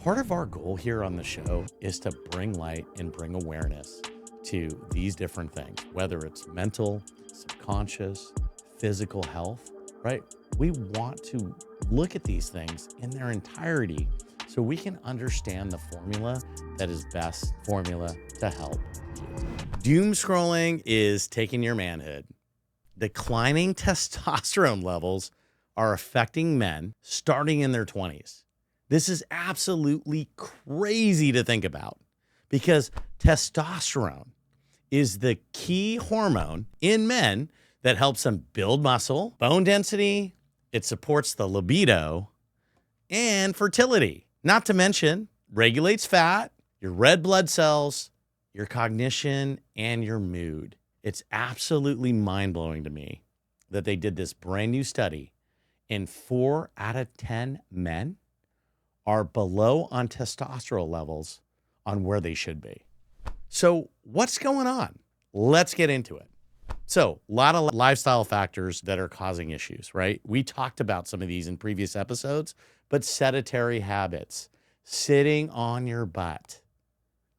Part of our goal here on the show is to bring light and bring awareness to these different things, whether it's mental, subconscious, physical health, right? We want to look at these things in their entirety so we can understand the formula that is best formula to help you. Doom scrolling is taking your manhood. Declining testosterone levels are affecting men starting in their 20s. This is absolutely crazy to think about because testosterone is the key hormone in men that helps them build muscle, bone density. It supports the libido and fertility, not to mention regulates fat, your red blood cells, your cognition, and your mood. It's absolutely mind-blowing to me that they did this brand new study and 4 out of 10 men are below on testosterone levels on where they should be. So what's going on? Let's get into it. So a lot of lifestyle factors that are causing issues, right? We talked about some of these in previous episodes, but sedentary habits, sitting on your butt,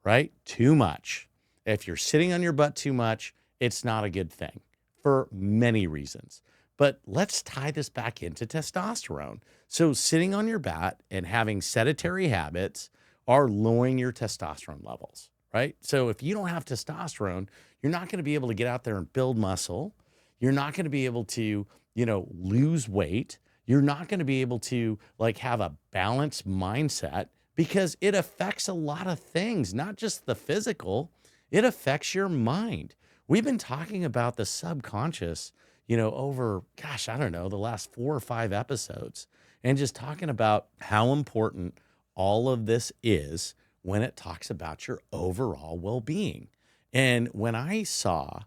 right? Too much. If you're sitting on your butt too much, it's not a good thing for many reasons. But let's tie this back into testosterone. So sitting on your butt and having sedentary habits are lowering your testosterone levels, right? So if you don't have testosterone, you're not going to be able to get out there and build muscle. You're not going to be able to, lose weight. You're not going to be able to have a balanced mindset because it affects a lot of things, not just the physical. It affects your mind. We've been talking about the subconscious over, the last 4 or 5 episodes, and just talking about how important all of this is when it talks about your overall well-being. And when I saw,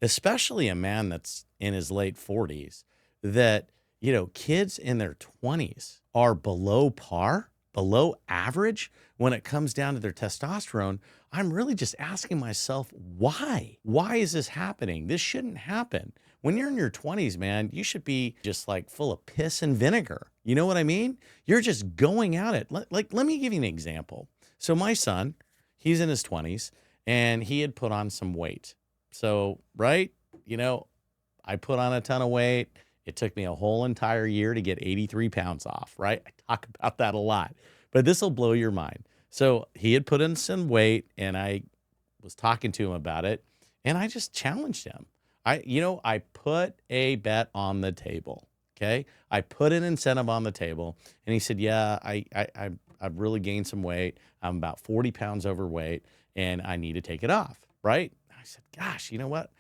especially a man that's in his late 40s, that, kids in their 20s are below par, below average when it comes down to their testosterone, I'm really just asking myself, why? Why is this happening? This shouldn't happen. When you're in your 20s, man, you should be just full of piss and vinegar. You know what I mean? You're just going at it. Let me give you an example. So my son, he's in his 20s and he had put on some weight. So, right, I put on a ton of weight. It took me a whole entire year to get 83 pounds off, right? I talk about that a lot, but this will blow your mind. So he had put in some weight and I was talking to him about it and I just challenged him. I put a bet on the table. Okay. I put an incentive on the table and he said, yeah, I've really gained some weight. I'm about 40 pounds overweight and I need to take it off. Right. I said, gosh, you know what?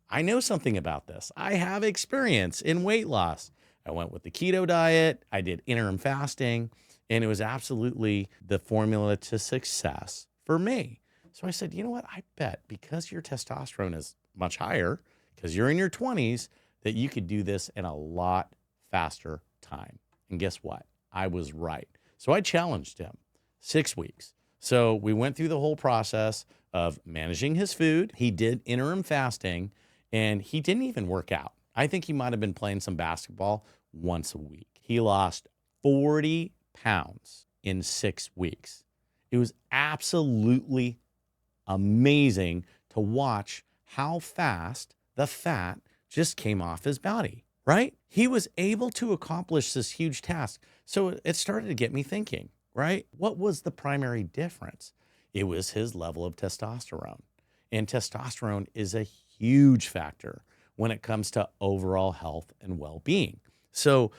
I know something about this. I have experience in weight loss. I went with the keto diet. I did interim fasting and it was absolutely the formula to success for me. So I said, you know what? I bet because your testosterone is much higher, because you're in your 20s, that you could do this in a lot faster time. And guess what? I was right. So I challenged him 6 weeks. So we went through the whole process of managing his food. He did interim fasting and he didn't even work out. I think he might have been playing some basketball once a week. He lost 40 pounds in 6 weeks. It was absolutely amazing to watch how fast the fat just came off his body, right? He was able to accomplish this huge task. So it started to get me thinking, right? What was the primary difference? It was his level of testosterone. And testosterone is a huge factor when it comes to overall health and well-being. So,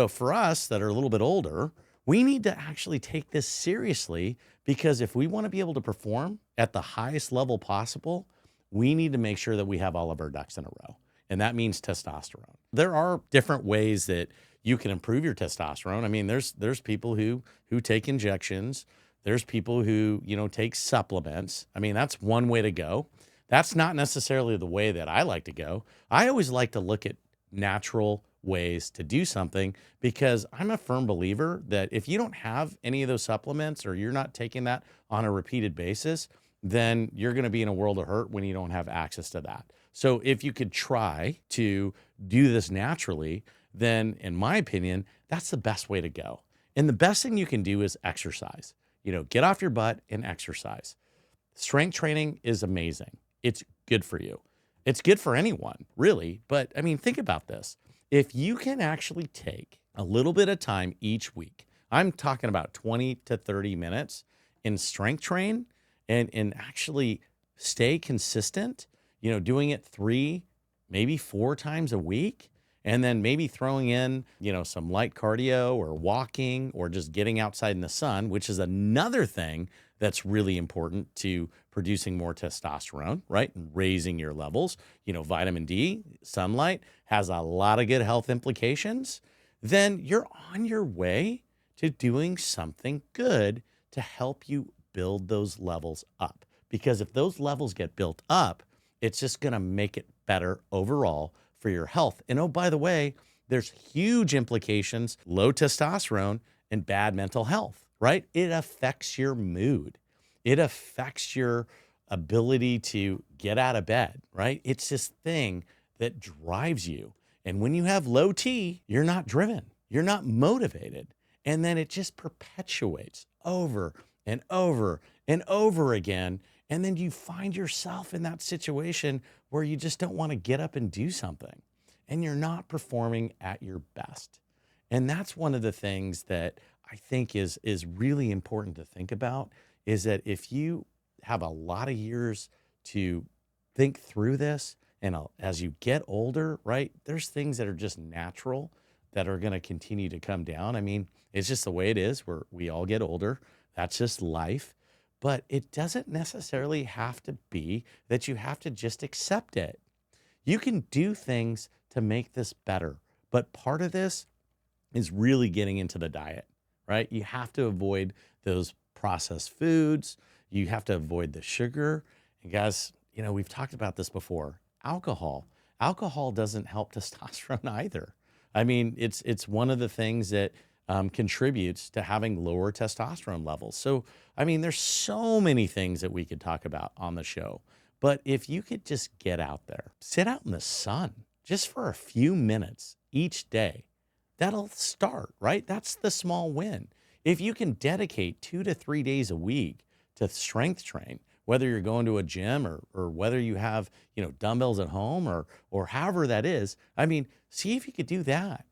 for us that are a little bit older, we need to actually take this seriously because if we want to be able to perform at the highest level possible, we need to make sure that we have all of our ducks in a row. And that means testosterone. There are different ways that you can improve your testosterone. I mean, there's people who take injections. There's people who, take supplements. I mean, that's one way to go. That's not necessarily the way that I like to go. I always like to look at natural ways to do something because I'm a firm believer that if you don't have any of those supplements or you're not taking that on a repeated basis, then you're going to be in a world of hurt when you don't have access to that. So if you could try to do this naturally, then in my opinion, that's the best way to go. And the best thing you can do is exercise. get off your butt and exercise. Strength training is amazing. It's good for you. It's good for anyone, really. But I mean, think about this. If you can actually take a little bit of time each week, I'm talking about 20 to 30 minutes in strength train and actually stay consistent, doing it 3, maybe 4 times a week, and then maybe throwing in, some light cardio or walking or just getting outside in the sun, which is another thing that's really important to producing more testosterone, right? And raising your levels. Vitamin D, sunlight has a lot of good health implications. Then you're on your way to doing something good to help you build those levels up. Because if those levels get built up, it's just going to make it better overall for your health. And oh, by the way, there's huge implications, low testosterone and bad mental health, right? It affects your mood. It affects your ability to get out of bed, right? It's this thing that drives you. And when you have low T, you're not driven, you're not motivated. And then it just perpetuates over and over and over again. And then you find yourself in that situation where you just don't want to get up and do something and you're not performing at your best. And that's one of the things that I think is really important to think about, is that if you have a lot of years to think through this, and as you get older, right, there's things that are just natural that are going to continue to come down. I mean, it's just the way it is. We all get older. That's just life. But it doesn't necessarily have to be that you have to just accept it. You can do things to make this better. But part of this is really getting into the diet, right? You have to avoid those processed foods. You have to avoid the sugar. And guys, we've talked about this before. Alcohol doesn't help testosterone either. I mean, it's one of the things that contributes to having lower testosterone levels. So, I mean, there's so many things that we could talk about on the show. But if you could just get out there, sit out in the sun just for a few minutes each day, that'll start, right? That's the small win. If you can dedicate 2 to 3 days a week to strength train, whether you're going to a gym or whether you have, dumbbells at home or however that is, I mean, see if you could do that.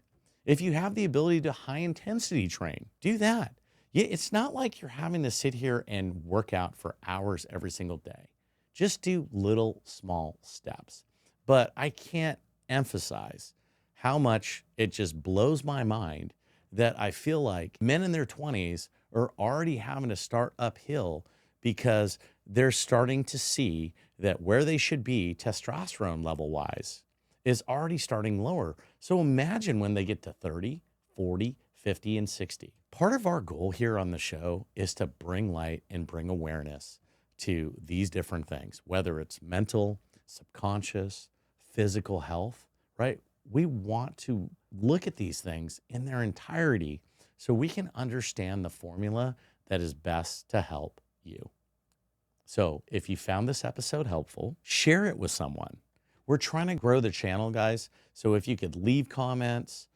If you have the ability to high intensity train, do that. Yeah, it's not like you're having to sit here and work out for hours every single day. Just do little small steps. But I can't emphasize how much it just blows my mind that I feel like men in their 20s are already having to start uphill because they're starting to see that where they should be testosterone level wise is already starting lower. So imagine when they get to 30, 40, 50, and 60. Part of our goal here on the show is to bring light and bring awareness to these different things, whether it's mental, subconscious, physical health, right? We want to look at these things in their entirety so we can understand the formula that is best to help you. So if you found this episode helpful, share it with someone. We're trying to grow the channel, guys. So if you could leave comments,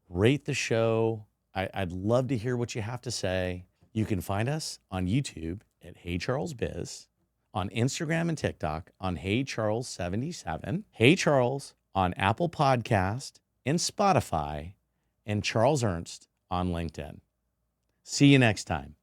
rate the show, I'd love to hear what you have to say. You can find us on YouTube at Hey Charles Biz, on Instagram and TikTok on Hey Charles 77, Hey Charles on Apple Podcast and Spotify, and Charles Ernst on LinkedIn. See you next time.